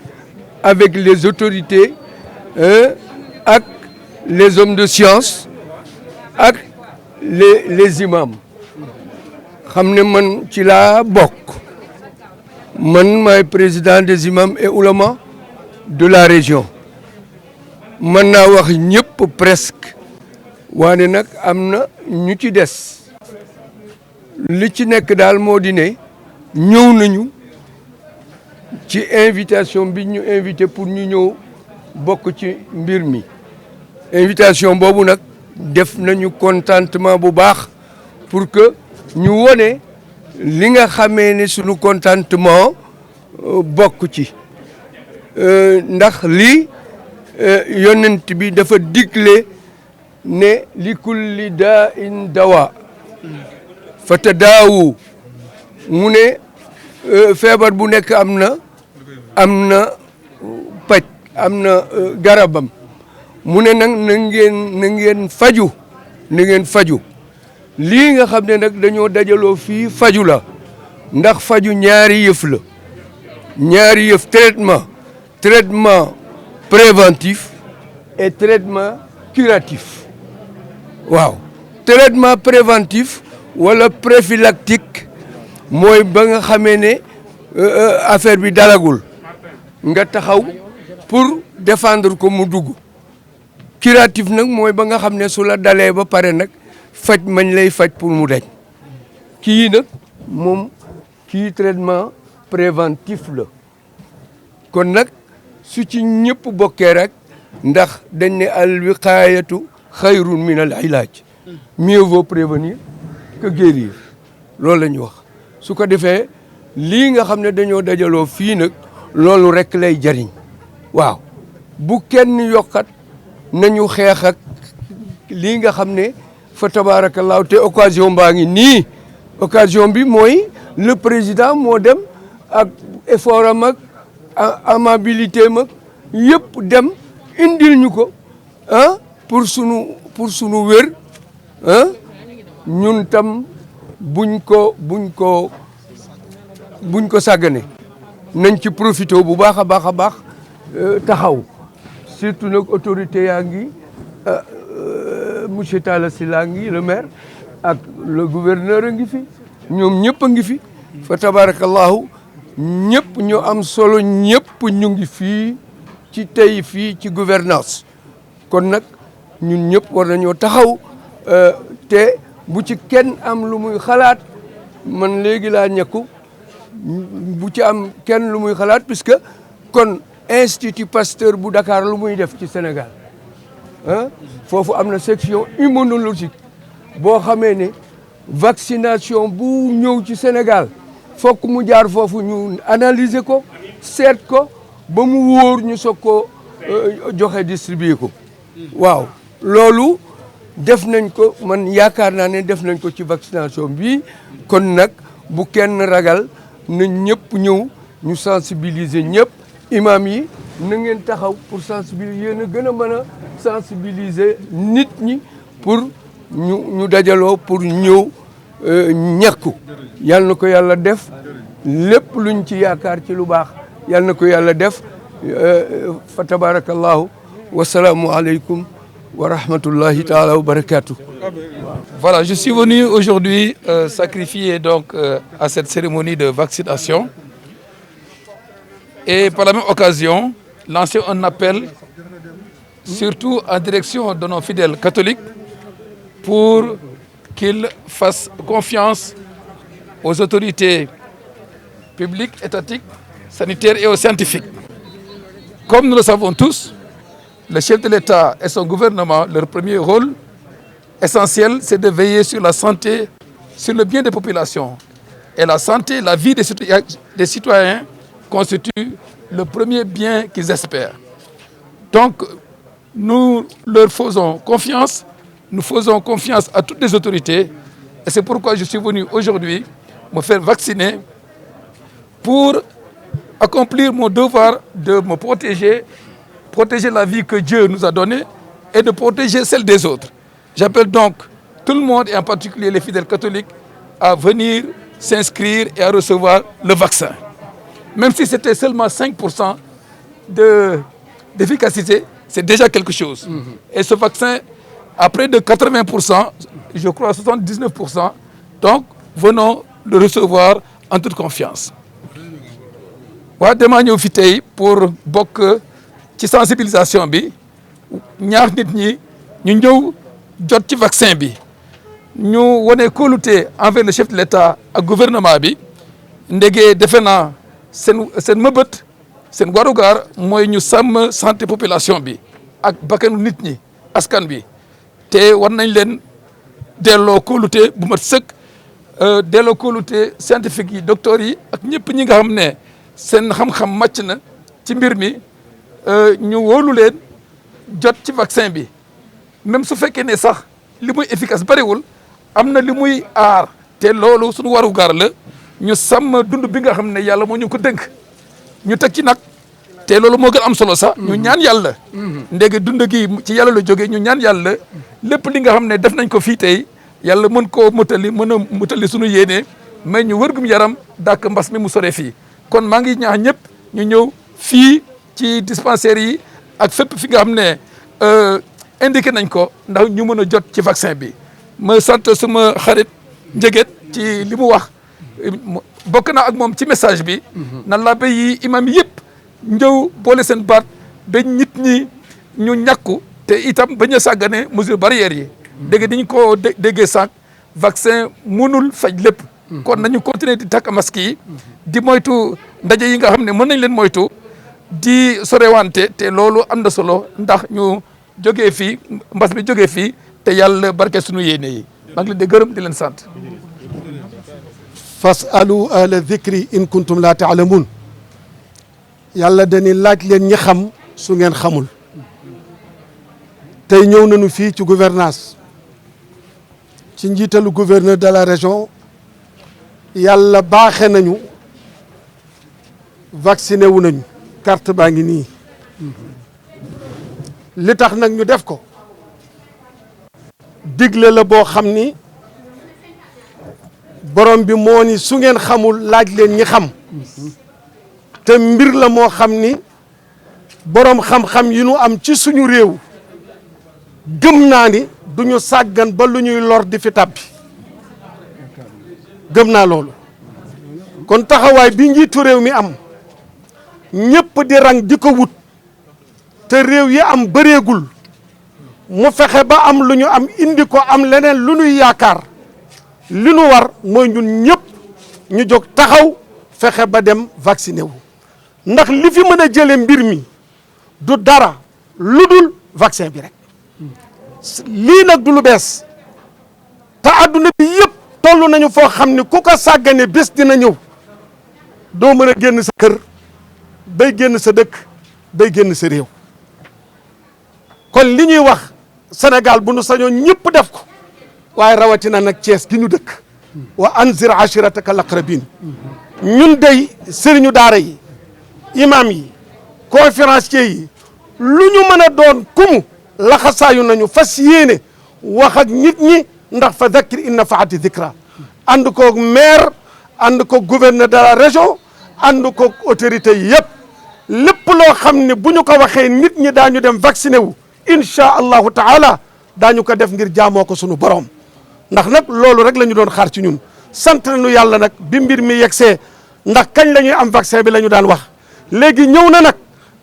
avec les autorités ak les hommes de science ak les imams xam ne man ci laa bokk man maay président des imams et oulémas de la région mën naa wax ñëpp presque waane nag am na ñu ci des li ci nekk daal moo di ne ñëw nañu ci invitation bi ñu invité pour ñu ñëw bokk ci mbir mi invitation boobu nag def nañu contentement bu baax pour que ñu wone li nga xamee ne sunu contentement bokk ci ndax lii yonent bi dafa digle ne li kulli daa in dawa fa tadaawu mu ne feebar bu nekk am na paj am na garabam mu ne nag na ngeen faju lii nga xam ne nag dañoo dajaloo fii faju la ndax faju ñaari yëf la ñaari yëf traitement préventif et traitement curatif waaw traitement préventif wala prophylactique mooy ba nga xamee ne affaire bi dalagul nga taxaw pour défendre ko mu dugg curatif nag mooy ba nga xam ne su la dalee ba pare nag faj mañ lay faj pour mu deñ kii nag moom kii traitement préventif la kon nag su ci ñëpp bokkee rek ndax dañ ne al wiqaayatu xayrun min al ilaaj mieux vaut prévenir que guérir loolu la ñu wax su ko defee lii nga xam ne dañoo dajaloo fii nag loolu rek lay jariñ waaw bu kenn yokkat nañu xeex ak lii nga xam ne fa tabaarakallaahu te occasion baa ngi nii occasion bi mooy le président moo dem ak effort am ak amabilité am ak yëpp dem indil ñu ko pour sunu wér ñun tam buñ ko sàggane nañ ci profité bu baax a baax taxaw surtout nag autorité yaa ngi monsieur Talla Sylla ngi le maire ak le gouverneur a ngi fi ñoom ñëpp a ngi fi fa tabarakallahu ñëpp ñu am solo ñëpp ñu ngi fii ci tey fii ci gouvernance kon nag ñun ñëpp war nañoo taxaw te bu ci kenn am lu muy xalaat man léegi laa ñekku bu ci am kenn lu muy xalaat puisque kon Institut Pasteur bu Dakar lu muy def ci Sénégal ah foofu am na section immunologique boo xamee ne vaccination bu ñëw ci Sénégal fokk mu jaar foofu ñu analyser ko seet ko ba mu wóor ñu soog ko joxe distribuer ko waaw loolu def nañ ko man yaakaar naa ne def nañ ko ci vaccination bi kon nag bu kenn ragal na ñëpp ñëw ñu sensibiliser ñëpp imam yi na ngeen taxaw pour sensibiliser yéen a gën a mën a sensibiliser nit ñi pour ñu dajaloo pour ñëw ñàkku yal na ko yàlla def lépp luñ ci yaakaar ci lu baax yal na ko yàlla def fa tabarakallahu wasalaamu aleykum wa rahmatullahi taala wa barakatuh. Voilà, je suis venu aujourd'hui sacrifier donc à cette cérémonie de vaccination et par la même occasion lancer un appel surtout en direction de nos fidèles catholiques pour qu'ils fassent confiance aux autorités publiques, étatiques, sanitaires et aux scientifiques. Comme nous le savons tous, le chef de l'État et son gouvernement, leur premier rôle essentiel, c'est de veiller sur la santé, sur le bien des populations. Et la santé, la vie des citoyens constitue le premier bien qu'ils espèrent. Donc, nous leur faisons confiance, nous faisons confiance à toutes les autorités. Et c'est pourquoi je suis venu aujourd'hui me faire vacciner pour accomplir mon devoir de me protéger la vie que Dieu nous a donnée et de protéger celle des autres. J'appelle donc tout le monde, et en particulier les fidèles catholiques, à venir s'inscrire et à recevoir le vaccin. Même si c'était seulement 5% d'efficacité, c'est déjà quelque chose. Et ce vaccin, à près de 80%, je crois 79%, donc venons le recevoir en toute confiance. Wa dama ñëw fi tey pour bokk ci sensibilisation bi ñaax nit ñi ñu ñëw jot ci vaccin bi ñu wone kóolute envers le chef de l'État ak gouvernement bi ndegee defe naa seen mëbët seen warugar mooy ñu sàmm santé population bi ak bakkanu nit ñi askan bi te war nañ leen delloo kóolute bu mat sëkk delloo kóolute scientifique yi docteurs yi ak ñëpp ñi nga xam ne seen xam-xam màcc na ci mbir mi ñu wóolu leen jot ci vaccin bi même su fekkee ne sax li muy efficace bariwul am na li muy aar te loolu suñu warugar la ñu sàmm dund bi nga xam ne yàlla moo ñu ko dënk ñu teg ci nag te loolu moo gën am solo sax ñu ñaan yàlla ndege dund gi ci yàlla la jógee ñu ñaan yàlla lépp li nga xam ne def nañ ko fii tey yàlla mën koo motali mën a motali suñu yéene mais ñu wërgum yaram dàkk mbas mi mu sore fii kon maa ngi ñaax ñëpp ñu ñëw fii ci dispensaires yi ak fépp fi nga xam ne indiqué nañ ko ndax ñu mën a jot ci vaccin bi ma sant suma xarit Njëget ci li mu wax bokk naa ak moom ci message bi nan la ba yi imam yëpp njëw boole seen baat ba nit ñi ñu ñàkku te itam bañ a sàggane mesure barrières yi dégg dañ ko déggee sànq vaccin mënul faj lépp kon nañu continuer di takk masque yi di moytu ndaje yi nga xam ne mën nañ leen moytu di sorewante te loolu am na solo ndax ñu jógee fii mbas mi jógee fii te yàlla barke suñu yéene yi maa ngi leen di gërëm di leen sant. fasalu ahla dhikri in kuntum la taalamun yàlla dañuy laaj leen ñi xam su ngeen xamul tey ñëw nañu fii ci gouvernance ci njiitalu gouverneur de la région yàlla baaxe nañu vacciné wu nañu carte baa ngi nii li tax nag ñu def ko digle la boo xam ni borom bi moo ni su ngeen xamul laaj leen ñi xam te mbir la moo xam ni borom xam-xam yi nu am ci suñu réew gëm naa ni duñu sàggan ba lu ñuy lor di fi tàbbi gëm naa loolu kon taxawaay bi njiitu réew mi am ñëpp di rang di ko wut te réew yi am bëreegul mu fexe ba am lu ñu am indi ko am leneen lu ñuy yaakaar li nu war mooy ñun ñëpp ñu jóg taxaw fexe ba dem vacciné wu ndax li fi mën a jële mbir mi du dara lu dul vaccin bi rek lii nag du lu bees te adduna bi yëpp toll nañu foo xam ne ku ko sàggane bés dina ñëw doo mën a génn sa kër day génn sa dëkk day génn sa réew kon li ñuy wax Sénégal bu nu sañoon ñëpp def ko waaye rawatina nag Thiès gi ñu dëkk wa anzir ashirataka laqrabin ñun day sëriñu daara yi imam yi conférencier yi lu ñu mën a doon kumu laxasaayu nañu fas yéene wax ak nit ñi ndax fa dhakkir in nafaati dhikra ànd koog maire ànd koog gouverneur de la région ànd koog autorité yi yëpp lépp loo xam ne bu ñu ko waxee nit ñi daañu dem vacciné wu incha allahu taala daañu ko def ngir jaamoo ko sunu borom ndax nag loolu rek la ñu doon xaar ci ñun sant nañu yàlla nag bi mbir mi yegsee ndax kañ la ñuy am vaccin bi la ñu daan wax léegi ñëw na nag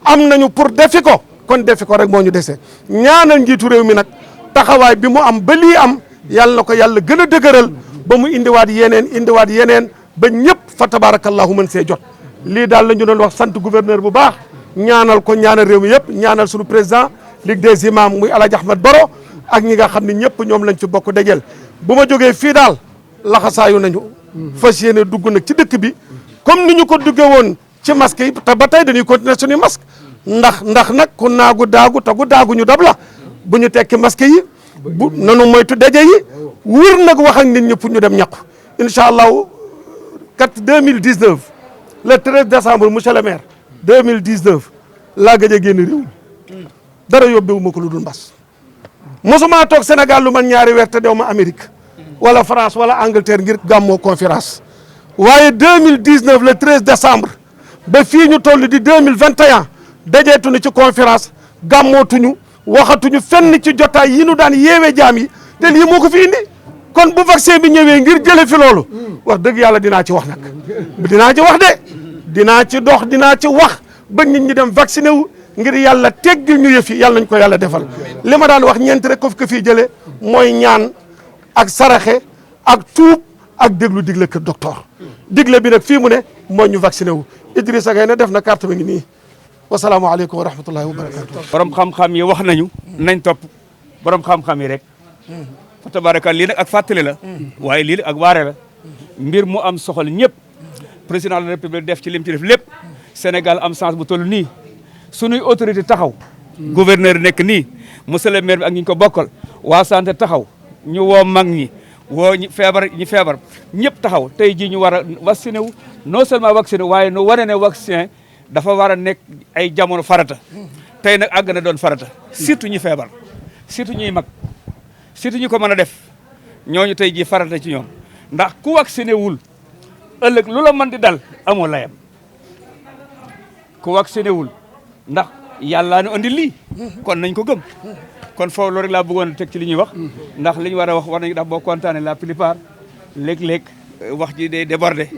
am nañu pour defi ko kon defi ko rek moo ñu dese ñaanal njiitu réew mi nag taxawaay bi mu am ba lii am yàlla na ko yàlla gën a dëgëral ba mu indiwaat yeneen ba ñëpp fa tabarakallahu mën see jot lii daal la ñu doon wax sant gouverneur bu baax ñaanal ko ñaanal réew mi yëpp ñaanal suñu président Ligue des imams muy El Hadj Ahmed Baro ak ñi nga xam ne ñëpp ñoom lañ fi bokk dajeel bu ma jógee fii daal laxasaayu nañu fas yéene dugg nag ci dëkk bi comme ni ñu ko duggee woon ci masque yi te ba tey dañuy continuer suñuy masque ndax nag ku naagu daagu tagu daagu ñu dab la bu ñu tekki masque yi bu nanu moytu daje yi wër nag wax ak nit ñi pour ñu dem ñàkku incha allahu 2019 le 13 décembre monsieur le maire 2019 laa gëj a génn réew mi dara yóbbewu ma ko lu dul mbas mosuma toog Sénégal lu man ñaari weer te dew ma Amérique wala France wala Angleterre ngir gàmmoo conférence waaye 2019 le 13 décembre ba fii ñu toll di 2021 dajeetuñu ci conférence gàmmootuñu waxatuñu fenn ci jotaay yi nu daan yeewee jaam yi te lii moo ko fi indi kon bu vaccin bi ñëwee ngir jële fi loolu wax dëgg yàlla dinaa ci wax nag dinaa ci wax de dinaa ci dox dinaa ci wax ba nit ñi dem vacciné wu ngir yàlla teggil ñu yëf yi yàlla nañ ko yàlla defal li ma daan wax ñeent rek ko fi jëlee mooy ñaan ak saraxe ak tuub ak déglu digle kër docteur digle bi nag fii mu ne mooy ñu vacciné wu Idrissa Gueye ne def na carte bi ngi nii wasalaamaaleykum wa rahmatullahi wa barakatu borom xam-xam yi wax nañu nañ topp borom xam-xam yi rek fa tabaraka lii nag ak fàttali la waaye lii ak waare la mbir mu am soxal ñëpp président de la république def ci lim ci def lépp Sénégal am chance bu toll nii sunuy autorité taxaw gouverneur nekk nii monsieur le maire bi ak ñi ko bokkal waa santé taxaw ñu woo mag ñi woo ñi feebar ñëpp taxaw tey jii ñu war a vacciné wu non seulement vacciné waaye nu wane ne vaccin dafa war a nekk ay jamono farata tey nag àgg na doon farata surtout ñi feebar surtout ñuy mag surtout ñu ko mën a def ñooñu tey jii farata ci ñoom ndax ku vacciné wul ëllëg lu la mën di dal amoo layam ku vacciné wul ndax yàllaa nu andi lii kon nañ ko gëm kon foofu loolu rek laa bëggoon a teg ci li ñuy wax ndax li ñu war a wax war nañu ndax boo kontaane la plupart léeg-léeg wax ji day débordé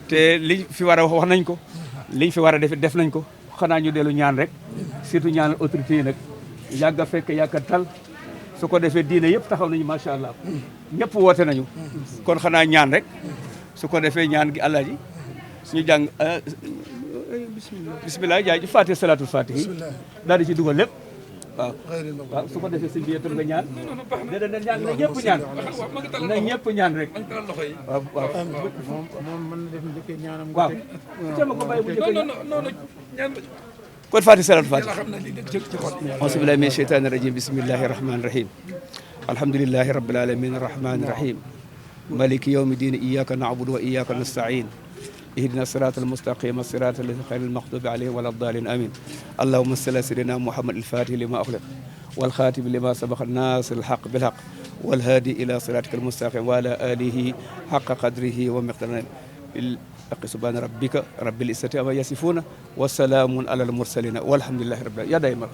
te liñ fi war a wax nañ ko liñ fi war a def nañ ko xanaa ñu dellu ñaan rek surtout ñaanal autorité yi nag yàgg a fekk yàgg a tal su ko defee diine yëpp taxaw nañu macha allah ñëpp woote nañu kon xanaa ñaan rek su ko defee ñaan gi àlla ji ñu jàng bisimilah jaay ji fatiha salatul fatihi daal di ci dugal lépp waaw su ko defee sëñ bi yëpp nga ñaan déedéet ñaan na ñëpp ñaan na ñëpp ñaan rek waaw moom mën na def njëkkee ñaanam waaw jama ko bàyyi bu njëkkee ñaan kon fatiha salatul fatihi auzu billahi min shaytani rajim bismillahi rahmani rahim alhamdulillahi rabbil alamin arrahmani rahim maliki yawmi din iyyaka na'budu wa iyyaka nasta'in اهدنا الصراط المستقيم الصراط الذين غير المغضوب عليهم ولا الضالين امين اللهم صل على سيدنا محمد الفاتح لما اغلق والخاتم لما سبق الناصر الحق بالحق والهادي الى صراطك المستقيم وعلى اله حق قدره ومقداره سبحان ربك رب العزه عما يصفون وسلام على المرسلين والحمد لله رب العالمين يا دايما